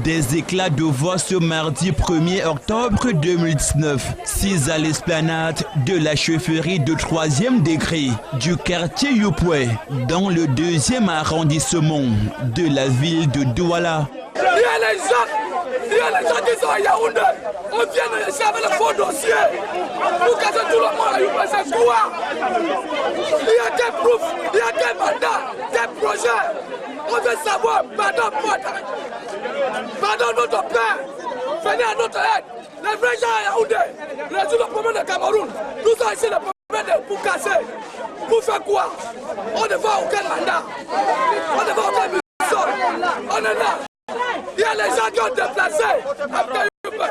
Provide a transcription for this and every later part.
Des éclats de voix ce mardi 1er octobre 2019, 6 à l'esplanade de la chefferie de 3e degré du quartier Youpoué, dans le 2e arrondissement de la ville de Douala. Il y a les gens qui sont à Yaoundé, on vient de laisser avec le faux dossier pour casser tout le monde à Youpoué, c'est quoi? Il y a quel proof, il y a quel mandat, quel projet? On veut savoir, pardon notre père, venez à notre aide. Les vrais gens à Yaoundé, résoudre le problème de Cameroun, tout ça ici, le problème pour casser. Pour faire quoi? On ne voit aucun mandat, on ne voit aucun mission, on est là. Il y a les gens qui ont déplacé après Youpoué.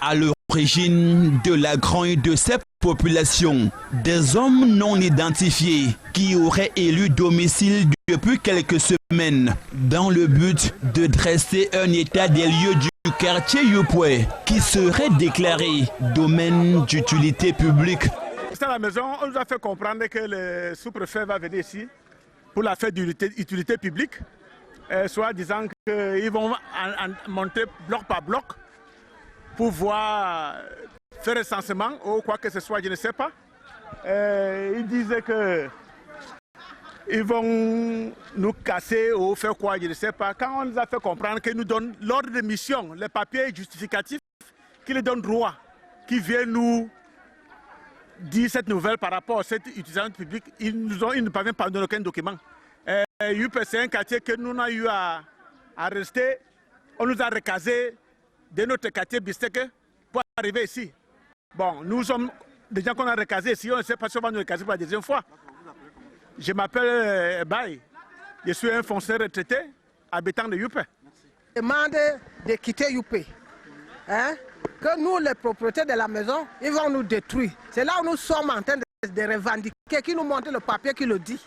À l'origine de la grogne de cette population, des hommes non identifiés qui auraient élu domicile depuis quelques semaines dans le but de dresser un état des lieux du quartier Youpoué qui serait déclaré domaine d'utilité publique. À la maison, on nous a fait comprendre que le sous-préfet va venir ici pour la fête d'utilité publique, soit disant qu'ils vont monter bloc par bloc pour voir, faire recensement ou quoi que ce soit, je ne sais pas. Ils disaient qu'ils vont nous casser ou faire quoi, je ne sais pas. Quand on nous a fait comprendre qu'ils nous donnent l'ordre de mission, les papiers justificatifs, qui les donnent droit, qui viennent nous dire cette nouvelle par rapport à cette utilisation publique, ils ne parviennent pas à donner aucun document. Youpoué, c'est un quartier que nous avons eu à rester. On nous a recasé de notre quartier Bisteke pour arriver ici. Bon, nous sommes des gens qu'on a recasés ici, on ne sait pas si on va nous recaser pour la deuxième fois. Je m'appelle Baye, je suis un fonctionnaire retraité, habitant de Youpoué. Demande de quitter Youpoué. Que nous, les propriétaires de la maison, ils vont nous détruire. C'est là où nous sommes en train de revendiquer, qui nous montre le papier qui le dit.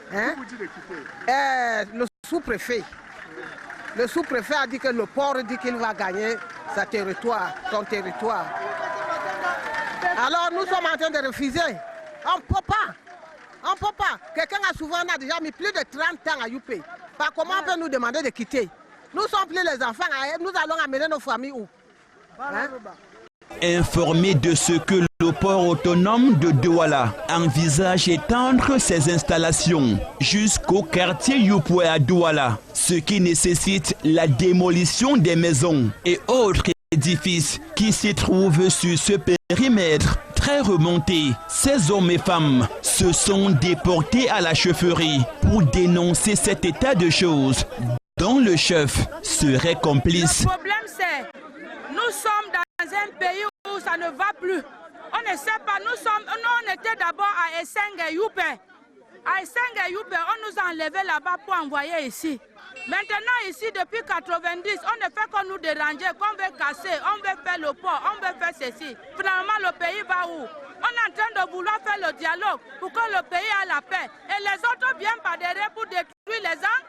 Qui vous dit de quitter? Le sous-préfet. Le sous-préfet a dit que le port dit qu'il va gagner son territoire. Alors nous sommes en train de refuser. On ne peut pas. On ne peut pas. Quelqu'un a déjà mis plus de 30 ans à Youpoué. Par comment on peut nous demander de quitter? Nous sommes plus les enfants, nous allons amener nos familles où? Informé de ce que le port autonome de Douala envisage étendre ses installations jusqu'au quartier Youpoué à Douala, ce qui nécessite la démolition des maisons et autres édifices qui s'y trouvent sur ce périmètre très remonté. Ces hommes et femmes se sont déportés à la chefferie pour dénoncer cet état de choses dont le chef serait complice. Le problème c'est, nous sommes dans un pays où ça ne va plus. On ne sait pas, on était d'abord à Essengue Youpoué. À Essengue Youpoué, on nous a enlevé là-bas pour envoyer ici. Maintenant ici, depuis 90, on ne fait que nous déranger, qu'on veut casser, on veut faire le port, on veut faire ceci. Finalement, le pays va où? On est en train de vouloir faire le dialogue pour que le pays ait la paix. Et les autres viennent par derrière pour détruire les gens.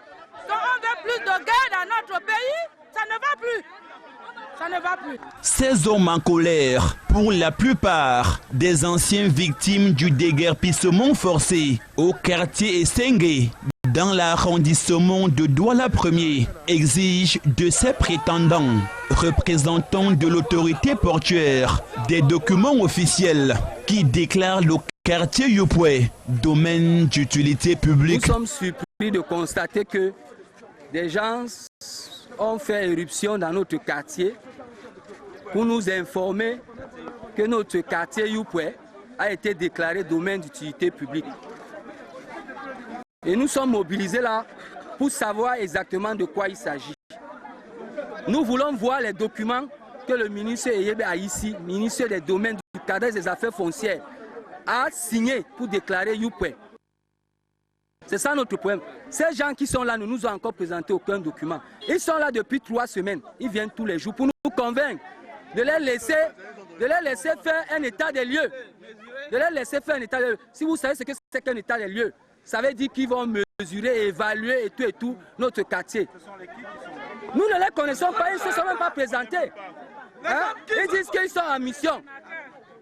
Donc on veut plus de guerre dans notre pays, ça ne va plus. Ça ne va plus. Ces hommes en colère, pour la plupart des anciens victimes du déguerpissement forcé au quartier Essengue, dans l'arrondissement de Douala 1er, exigent de ces prétendants, représentants de l'autorité portuaire, des documents officiels qui déclarent le quartier Youpoué domaine d'utilité publique. Nous sommes surpris de constater que des gens ont fait éruption dans notre quartier pour nous informer que notre quartier Youpoué a été déclaré domaine d'utilité publique. Et nous sommes mobilisés là pour savoir exactement de quoi il s'agit. Nous voulons voir les documents que le ministre Eyebe Aïssi, ministre des domaines du cadre des affaires foncières, a signé pour déclarer Youpoué. C'est ça notre problème. Ces gens qui sont là ne nous ont encore présenté aucun document. Ils sont là depuis 3 semaines. Ils viennent tous les jours pour nous convaincre de les laisser faire un état des lieux. De les laisser faire un état des lieux. Si vous savez ce que c'est qu'un état des lieux, ça veut dire qu'ils vont mesurer, évaluer et tout notre quartier. Nous ne les connaissons pas, ils ne se sont même pas présentés. Ils disent qu'ils sont en mission.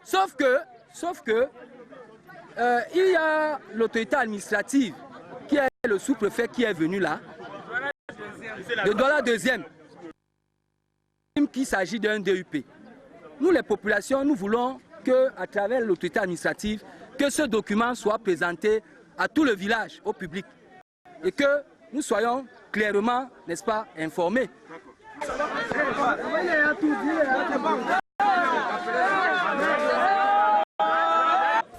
Sauf que il y a l'autorité administrative qui est le sous-préfet qui est venu là. De Douala deuxième, qu'il s'agit d'un DUP. Nous, les populations, nous voulons que, à travers l'autorité administrative, que ce document soit présenté à tout le village, au public, et que nous soyons clairement, n'est-ce pas, informés.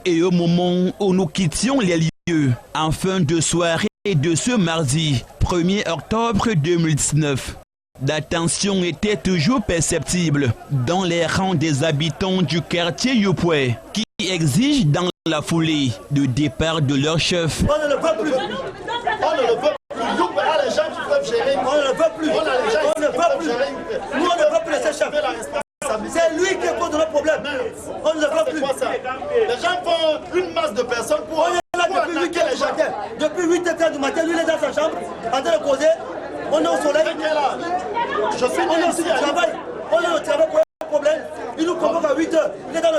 Et au moment où nous quittions les lieux, en fin de soirée de ce mardi 1er octobre 2019, la tension était toujours perceptible dans les rangs des habitants du quartier Yopoué, qui exigent dans la foulée le départ de leur chef. On ne le veut plus. On ne le veut plus. Yopoué a les gens qui peuvent gérer. On ne le veut plus. On ne veut plus. Nous, on ne veut plus laisser chef. C'est lui qui pose le problème. On ne le veut plus. Les gens font une masse de personnes pour... On est là depuis 8 h du matin. Depuis 8 h du matin, lui, il est dans sa chambre, en train de causer. On est au soleil. Je suis ici. On est au travail pour un problème. Il nous convoque à 8 h. Il est dans le